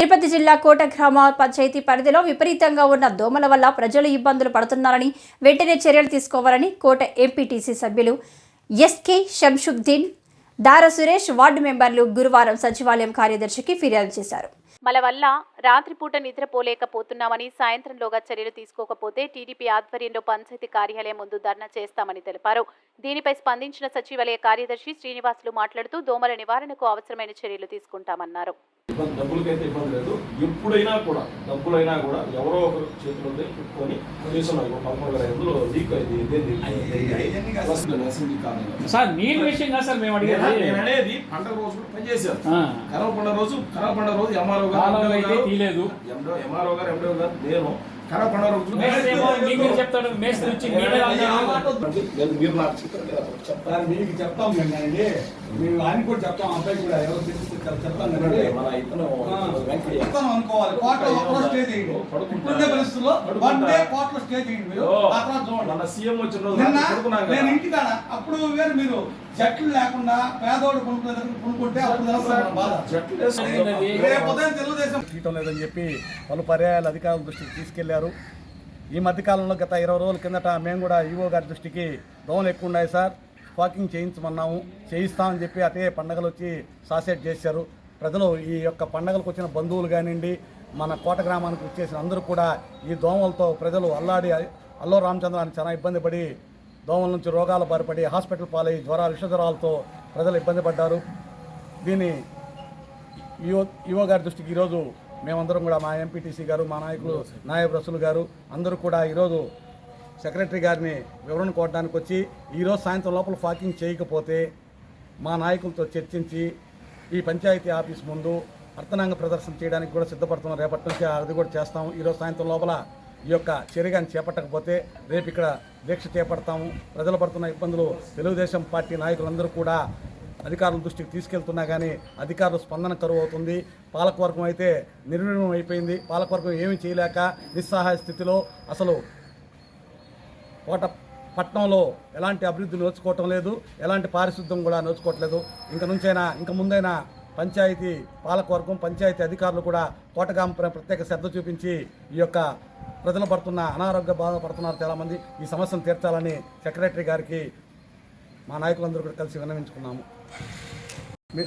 తిరుపతి జిల్లా కోట గ్రామ పంచాయతీ పరిధిలో విపరీతంగా ఉన్న దోమల వల్ల ప్రజలు ఇబ్బందులు పడుతున్నారని వెంటనే చర్యలు తీసుకోవాలని కోట ఎంపీటీసీ సభ్యులు ఎస్కే శంషుద్దీన్, దార సురేష్ వార్డు మెంబర్లు గురువారం సచివాలయం కార్యదర్శికి ఫిర్యాదు చేశారు. మల వల్ల రాత్రిపూట నిద్రపోలేకపోతున్నామని, సాయంత్రంలోగా చర్యలు తీసుకోకపోతే టీడీపీ ఆధ్వర్యంలో పంచాయతీ కార్యాలయం ముందు ధర్నా చేస్తామని తెలిపారు. దీనిపై స్పందించిన సచివాలయ కార్యదర్శి శ్రీనివాసులు మాట్లాడుతూ దోమల నివారణకు అవసరమైన చర్యలు తీసుకుంటామన్నారు. డబ్బులకైతే ఇబ్బంది లేదు. ఎప్పుడైనా కూడా డబ్బులైనా కూడా ఎవరో ఒకరు చేతిలో పెట్టుకొని కనీసం అందులో లీక్ సార్ నీళ్ళ విషయం కాదు సార్ మేము అడిగేది. నేను అనేది పండుగ రోజు పనిచేశారు. కరవ పండుగ రోజు ఎంఆర్ఓ గారు నేను కరవ పండుగ రోజు చెప్తాడు మీరు నాకు చెప్తారు. మీకు చెప్తాం మేము ఆయన కూడా చెప్తాం. అబ్బాయి కూడా ఎవరు చెప్తాను మన ఇతను అనుకోవాలి. కోటలో ఒకరోజు స్టే చేయండి. ఇప్పుడున్న పరిస్థితుల్లో కోటలో స్టే చేయండి. మన సీఎం వచ్చిన నేను ఇంటికాడ అప్పుడు వేరు మీరు జట్లు లేకుండా పేదోడు కొనుక్కుంటే అప్పుడు బాధ. తెలుగుదేశం తీయటం లేదని చెప్పి పలు పర్యాయాలు అధికారుల దృష్టికి తీసుకెళ్లారు. ఈ మధ్యకాలంలో గత 20 రోజుల కిందట మేము కూడా ఈవో గారి దృష్టికి దోమలు ఎక్కువ ఉన్నాయి సార్, వాకింగ్ చేయించమన్నాము, చేయిస్తామని చెప్పి అటే పండగలు వచ్చి సాసెట్ చేశారు. ప్రజలు ఈ యొక్క పండగలకు వచ్చిన బంధువులు కానివ్వండి, మన కోట గ్రామానికి వచ్చేసిన అందరూ కూడా ఈ దోమలతో ప్రజలు అల్లాడి అల్లో రామచంద్రాన్ని చాలా ఇబ్బంది పడి దోమల నుంచి రోగాలు బారిపడి హాస్పిటల్ పాలై జ్వరాలు విష జ్వరాలతో ప్రజలు ఇబ్బంది పడ్డారు. దీన్ని ఈవో గారి దృష్టికి ఈరోజు మేమందరం కూడా మా ఎంపీటీసీ గారు, మా నాయకులు నాయబ్ రసూల్ గారు అందరూ కూడా ఈరోజు సెక్రటరీ గారిని వివరణ కోరడానికి వచ్చి ఈరోజు సాయంత్రం లోపల ఫాకింగ్ చేయకపోతే మా నాయకులతో చర్చించి ఈ పంచాయతీ ఆఫీస్ ముందు అర్థనాంగ ప్రదర్శన చేయడానికి కూడా సిద్ధపడుతున్నాం. రేపటి నుంచి అది కూడా చేస్తాము. ఈరోజు సాయంత్రం లోపల ఈ యొక్క చర్యగాన్ని చేపట్టకపోతే రేపు ఇక్కడ దీక్ష చేపడతాము. ప్రజలు పడుతున్న ఇబ్బందులు తెలుగుదేశం పార్టీ నాయకులందరూ కూడా అధికారుల దృష్టికి తీసుకెళ్తున్నా కానీ అధికారుల స్పందన కరువు అవుతుంది. పాలకవర్గం అయితే నిర్వీర్యం అయిపోయింది. పాలకవర్గం ఏమీ చేయలేక నిస్సహాయ స్థితిలో అసలు కోట పట్టణంలో ఎలాంటి అభివృద్ధి నోచుకోవటం లేదు, ఎలాంటి పారిశుద్ధ్యం కూడా నోచుకోవట్లేదు. ఇంక ముందైనా పంచాయతీ పాలకవర్గం, పంచాయతీ అధికారులు కూడా కోటగాంపై ప్రత్యేక శ్రద్ధ చూపించి ఈ యొక్క ప్రజలు పడుతున్న అనారోగ్య బాధ పడుతున్నారు చాలామంది, ఈ సమస్యను తీర్చాలని సెక్రటరీ గారికి మా నాయకులందరూ కూడా కలిసి విన్నవించుకున్నాము.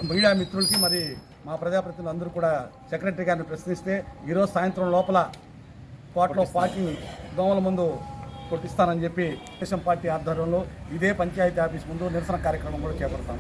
మీడియా మిత్రులకి మరి మా ప్రజాప్రతినిధులు అందరూ కూడా సెక్రటరీ గారిని ప్రశ్నిస్తే ఈరోజు సాయంత్రం లోపల కోటలో పార్కింగ్ దోమల ముందు కొట్టిస్తానని చెప్పి తెలుగుదేశం పార్టీ ఆధ్వర్యంలో ఇదే పంచాయతీ ఆఫీస్ ముందు నిరసన కార్యక్రమం కూడా చేపడతాం.